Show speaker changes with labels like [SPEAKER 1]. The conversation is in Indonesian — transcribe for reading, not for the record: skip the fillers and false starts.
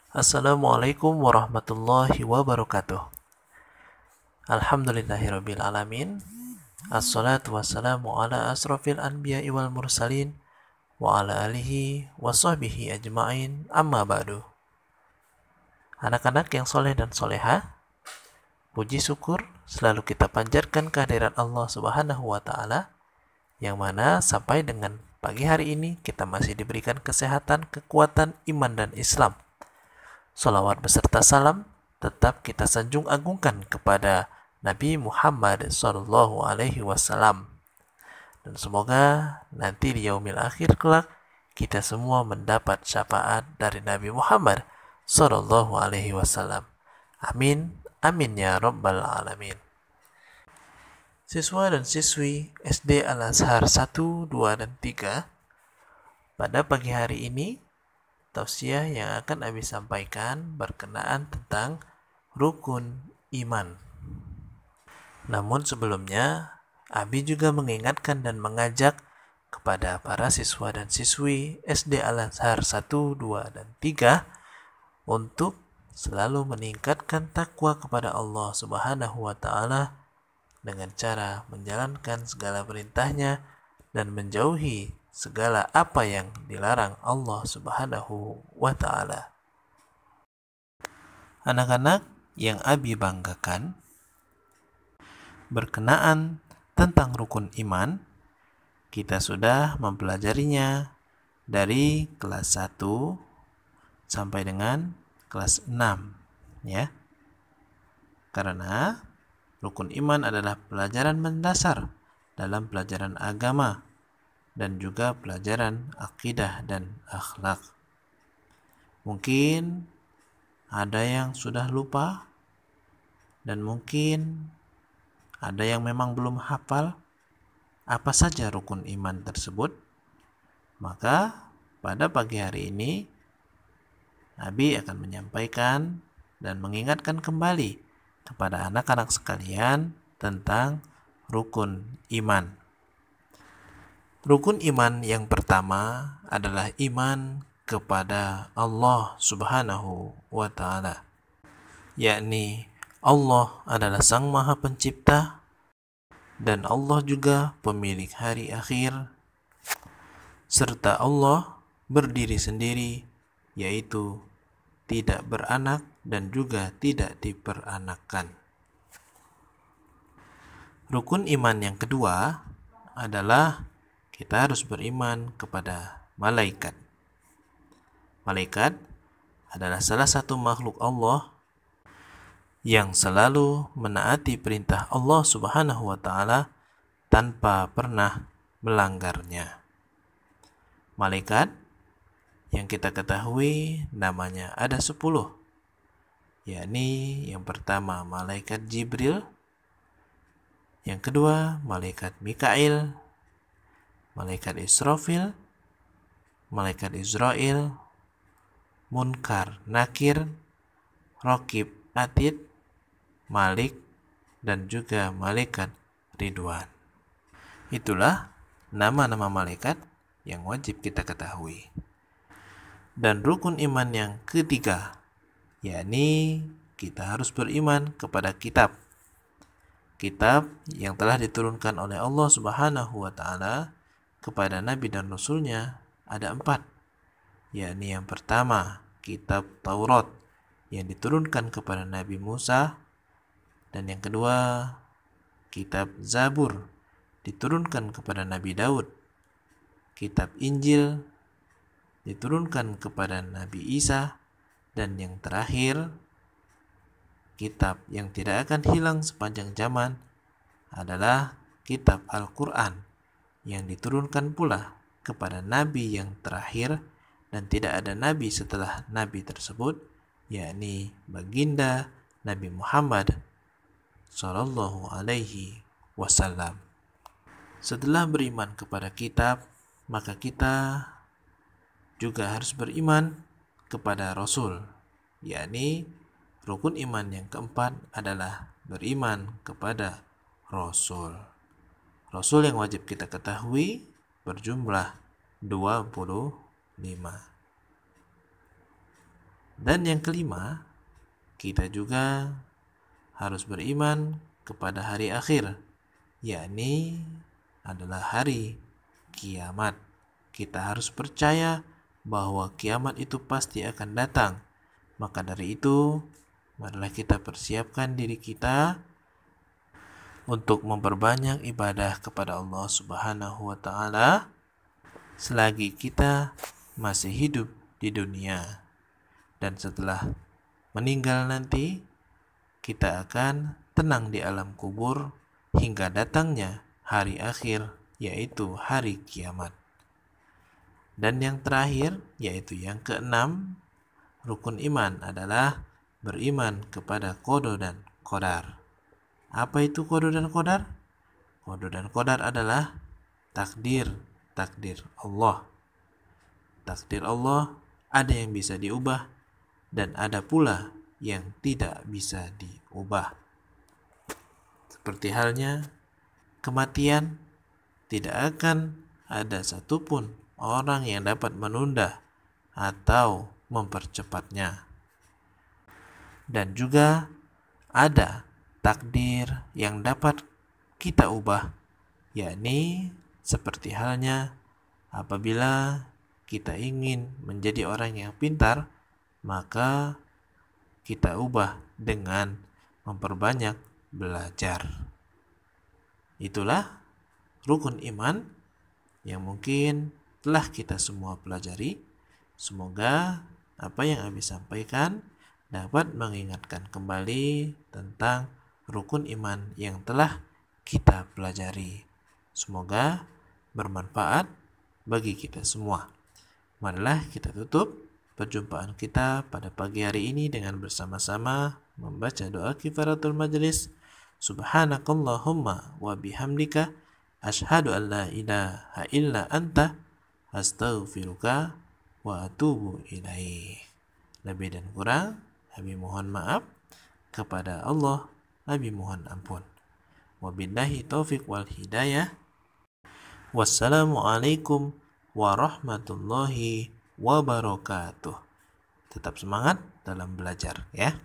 [SPEAKER 1] Assalamualaikum warahmatullahi wabarakatuh. Alhamdulillahirabbil alamin. Assalatu wassalamu ala asrofil anbiya'i wal mursalin wa ala alihi wa sahbihi ajma'in. Amma ba'du. Anak-anak yang soleh dan soleha, puji syukur selalu kita panjatkan kehadirat Allah Subhanahu wa taala, yang mana sampai dengan pagi hari ini kita masih diberikan kesehatan, kekuatan iman dan Islam. Salawat beserta salam tetap kita sanjung agungkan kepada Nabi Muhammad Sallallahu Alaihi Wasallam. Dan semoga nanti di yaumil akhir kelak kita semua mendapat syafaat dari Nabi Muhammad Sallallahu Alaihi Wasallam. Amin, amin ya rabbal alamin. Siswa dan siswi SD Al-Azhar 1, 2, dan 3, pada pagi hari ini tausiah yang akan Abi sampaikan berkenaan tentang rukun iman. Namun sebelumnya, Abi juga mengingatkan dan mengajak kepada para siswa dan siswi SD Al-Azhar 1, 2, dan 3 untuk selalu meningkatkan takwa kepada Allah Subhanahu wa taala dengan cara menjalankan segala perintahnya dan menjauhi segala apa yang dilarang Allah Subhanahu wa taala. Anak-anak yang Abi banggakan, berkenaan tentang rukun iman, kita sudah mempelajarinya dari kelas 1 sampai dengan kelas 6, ya. Karena rukun iman adalah pelajaran mendasar dalam pelajaran agama dan juga pelajaran akidah dan akhlak. Mungkin ada yang sudah lupa dan mungkin ada yang memang belum hafal apa saja rukun iman tersebut. Maka pada pagi hari ini Abi akan menyampaikan dan mengingatkan kembali kepada anak-anak sekalian tentang rukun iman. Rukun iman yang pertama adalah iman kepada Allah Subhanahu wa taala, yakni Allah adalah Sang Maha Pencipta dan Allah juga pemilik hari akhir, serta Allah berdiri sendiri, yaitu tidak beranak dan juga tidak diperanakkan. Rukun iman yang kedua adalah kita harus beriman kepada malaikat. Malaikat adalah salah satu makhluk Allah yang selalu menaati perintah Allah Subhanahu wa taala tanpa pernah melanggarnya. Malaikat yang kita ketahui namanya ada 10, yakni yang pertama malaikat Jibril, yang kedua malaikat Mikail, malaikat Israfil, malaikat Israel, Munkar, Nakir, Raqib, Atid, Malik, dan juga malaikat Ridwan. Itulah nama-nama malaikat yang wajib kita ketahui. Dan rukun iman yang ketiga, yakni kita harus beriman kepada kitab. Kitab yang telah diturunkan oleh Allah Subhanahu wa taala kepada Nabi dan Rasulnya ada 4, yakni yang pertama kitab Taurat yang diturunkan kepada Nabi Musa, dan yang kedua kitab Zabur diturunkan kepada Nabi Daud, kitab Injil diturunkan kepada Nabi Isa, dan yang terakhir kitab yang tidak akan hilang sepanjang zaman adalah kitab Al-Quran yang diturunkan pula kepada Nabi yang terakhir dan tidak ada Nabi setelah Nabi tersebut, yakni baginda Nabi Muhammad Sallallahu Alaihi Wasallam. Setelah beriman kepada kitab, maka kita juga harus beriman kepada Rasul, yakni rukun iman yang keempat adalah beriman kepada Rasul. Rasul yang wajib kita ketahui berjumlah 25. Dan yang kelima, kita juga harus beriman kepada hari akhir, yakni adalah hari kiamat. Kita harus percaya bahwa kiamat itu pasti akan datang. Maka dari itu, marilah kita persiapkan diri kita untuk memperbanyak ibadah kepada Allah Subhanahu wa taala selagi kita masih hidup di dunia. Dan setelah meninggal nanti, kita akan tenang di alam kubur hingga datangnya hari akhir, yaitu hari kiamat. Dan yang terakhir, yaitu yang keenam, rukun iman adalah beriman kepada qada dan qadar. Apa itu qada dan qadar? Qada dan qadar adalah takdir Allah. Takdir Allah ada yang bisa diubah dan ada pula yang tidak bisa diubah. Seperti halnya kematian, tidak akan ada satupun orang yang dapat menunda atau mempercepatnya. Dan juga ada takdir yang dapat kita ubah, yakni seperti halnya apabila kita ingin menjadi orang yang pintar, maka kita ubah dengan memperbanyak belajar. Itulah rukun iman yang mungkin telah kita semua pelajari. Semoga apa yang Abi sampaikan dapat mengingatkan kembali tentang rukun iman yang telah kita pelajari. Semoga bermanfaat bagi kita semua. Marilah kita tutup perjumpaan kita pada pagi hari ini dengan bersama-sama membaca doa kifaratul majlis. Subhanakallahumma wa bihamdika asyhadu an la ilaha illa anta astaghfiruka wa atubu ilaih. Lebih dan kurang, Abi mohon maaf. Kepada Allah, Abi mohon ampun. Wabillahi taufiq wal hidayah. Wassalamualaikum warahmatullahi wabarakatuh. Tetap semangat dalam belajar ya.